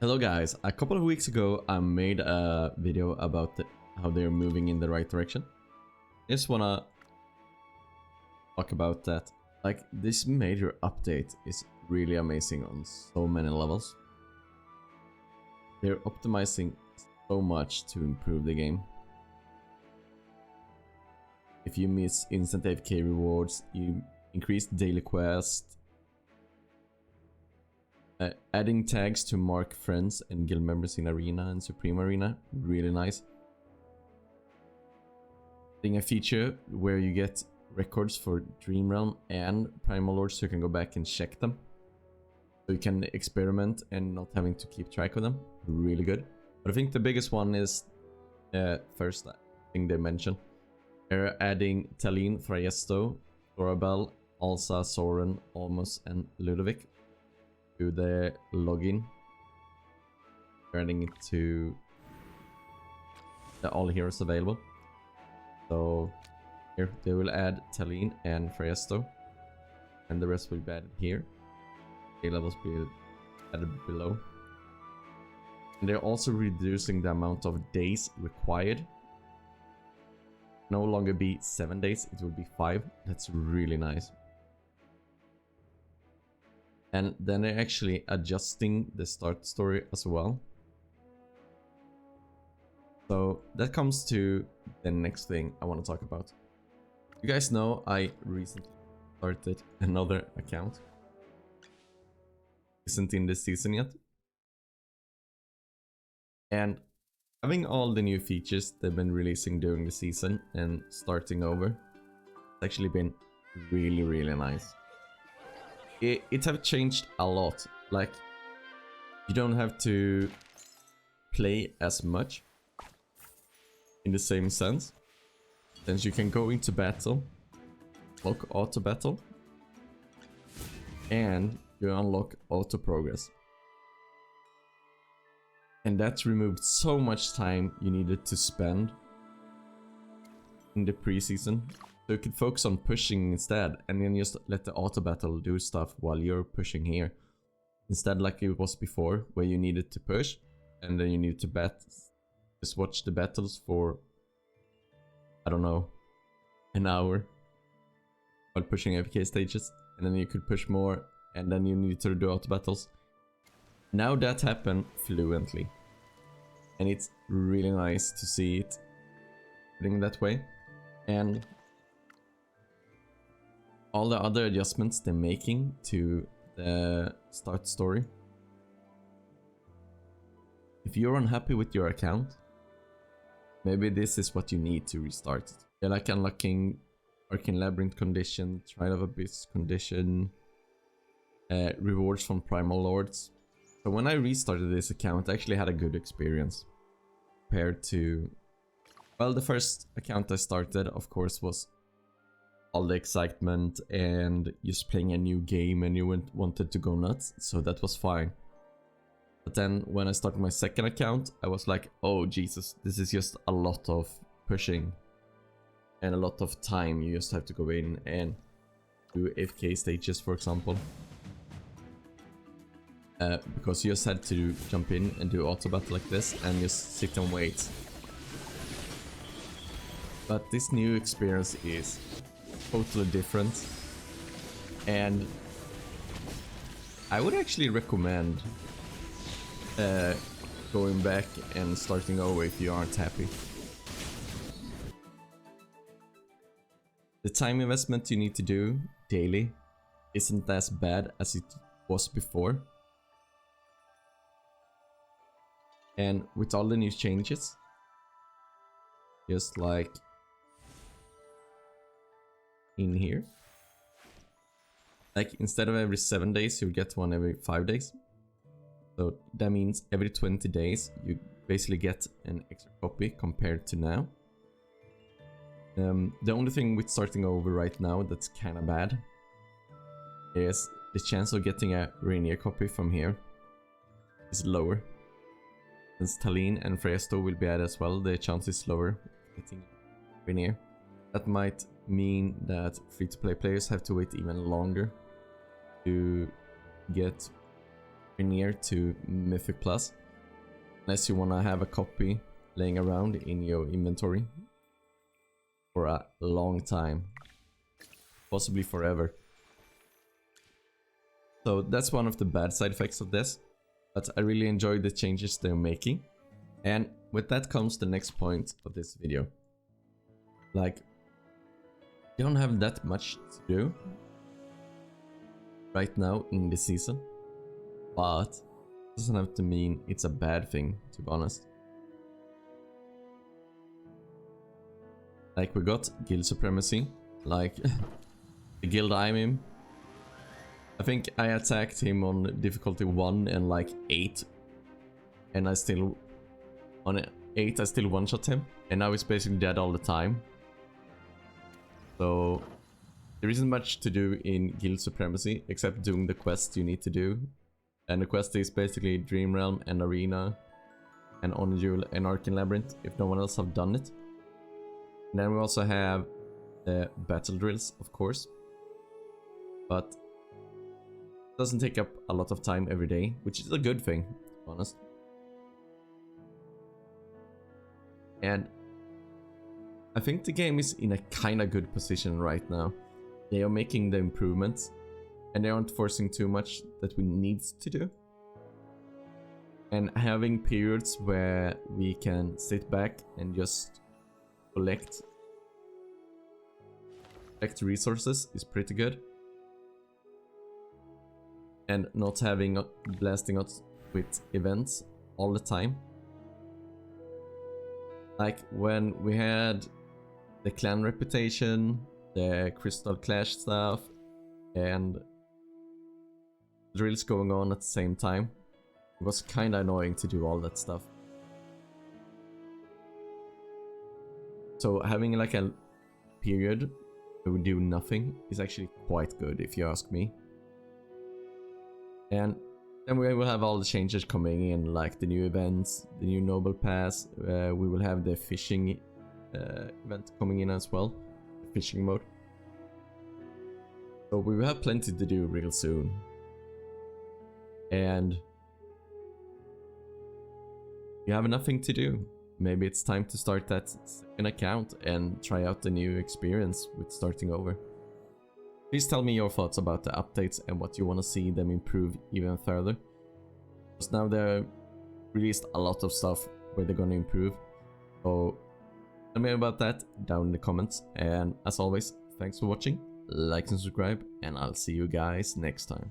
Hello guys, a couple of weeks ago I made a video about how they're moving in the right direction. Just wanna talk about that. Like, this major update is really amazing on so many levels. They're optimizing so much to improve the game. If you miss instant AFK rewards, you increase daily quests, adding tags to mark friends and guild members in Arena and Supreme Arena, really nice. Adding a feature where you get records for Dream Realm and Primal Lords so you can go back and check them. So you can experiment and not having to keep track of them, really good. But I think the biggest one is first thing they mentioned. They're adding Talene, Thriesto, Florabelle, Alsa, Soren, Almus and Ludovic to the login, adding it to the all heroes available. So here they will add Talene and Thriesto, and the rest will be added here. A levels will be added below. And they're also reducing the amount of days required. No longer be 7 days, it will be 5. That's really nice. And then they're actually adjusting the start story as well. So that comes to the next thing I want to talk about. You guys know I recently started another account. Isn't in this season yet. And having all the new features they've been releasing during the season and starting over, it's actually been really nice. It have changed a lot. Like, you don't have to play as much in the same sense. Since you can go into battle, lock auto battle, and you unlock auto progress. And that removed so much time you needed to spend in the preseason. So you could focus on pushing instead, and then just let the auto battle do stuff while you're pushing here. Instead, like it was before, where you needed to push, and then you need to just watch the battles for, I don't know, an hour while pushing AFK stages, and then you could push more, and then you need to do auto battles. Now that happened fluently, and it's really nice to see it happening that way. And all the other adjustments they're making to the start story. If you're unhappy with your account, maybe this is what you need to restart it. They're like unlocking Arcane Labyrinth condition, Trial of Abyss condition, rewards from Primal Lords. So when I restarted this account, I actually had a good experience compared to, well, the first account I started, of course, was all the excitement and just playing a new game and you wanted to go nuts, so that was fine. But then when I started my second account, I was like, oh Jesus, this is just a lot of pushing and a lot of time. You just have to go in and do AFK stages, for example. Because you just had to jump in and do auto battle like this and just sit and wait. But this new experience is totally different, and I would actually recommend going back and starting over if you aren't happy. The time investment you need to do daily isn't as bad as it was before. And with all the new changes, just like in here, like instead of every 7 days, you'll get one every 5 days. So that means every 20 days, you basically get an extra copy compared to now. The only thing with starting over right now that's kind of bad is the chance of getting a Rainier copy from here is lower. Since Talene and Thriesto will be added as well, the chance is lower getting Rainier. That might mean that free-to-play players have to wait even longer to get near to Mythic Plus, unless you want to have a copy laying around in your inventory for a long time, possibly forever. So that's one of the bad side effects of this, but I really enjoy the changes they're making. And with that comes the next point of this video. Like, you don't have that much to do right now in the season, but it doesn't have to mean it's a bad thing, to be honest. Like, we got guild supremacy, like the guild I'm in. I think I attacked him on difficulty 1 and like 8, and I still on 8 I still one-shot him, and now he's basically dead all the time. So there isn't much to do in guild supremacy except doing the quest you need to do, and the quest is basically Dream Realm and Arena and Onjul and Arcane Labyrinth if no one else have done it. And then we also have the battle drills, of course, but it doesn't take up a lot of time every day, which is a good thing, to be honest. And I think the game is in a kinda good position right now. They are making the improvements, and they aren't forcing too much that we need to do. And having periods where we can sit back and just collect resources is pretty good. And not having blasting us with events all the time. Like when we had the clan reputation, the Crystal Clash stuff, and drills going on at the same time. It was kinda annoying to do all that stuff. So having like a period where we do nothing is actually quite good, if you ask me. And then we will have all the changes coming in, like the new events, the new Noble Pass. We will have the fishing event coming in as well, the fishing mode. So we will have plenty to do real soon. And you have nothing to do. Maybe it's time to start that second account and try out the new experience with starting over. Please tell me your thoughts about the updates and what you want to see them improve even further. Because now they've released a lot of stuff where they're gonna improve. So tell me about that down in the comments. And as always, thanks for watching, like and subscribe, and I'll see you guys next time.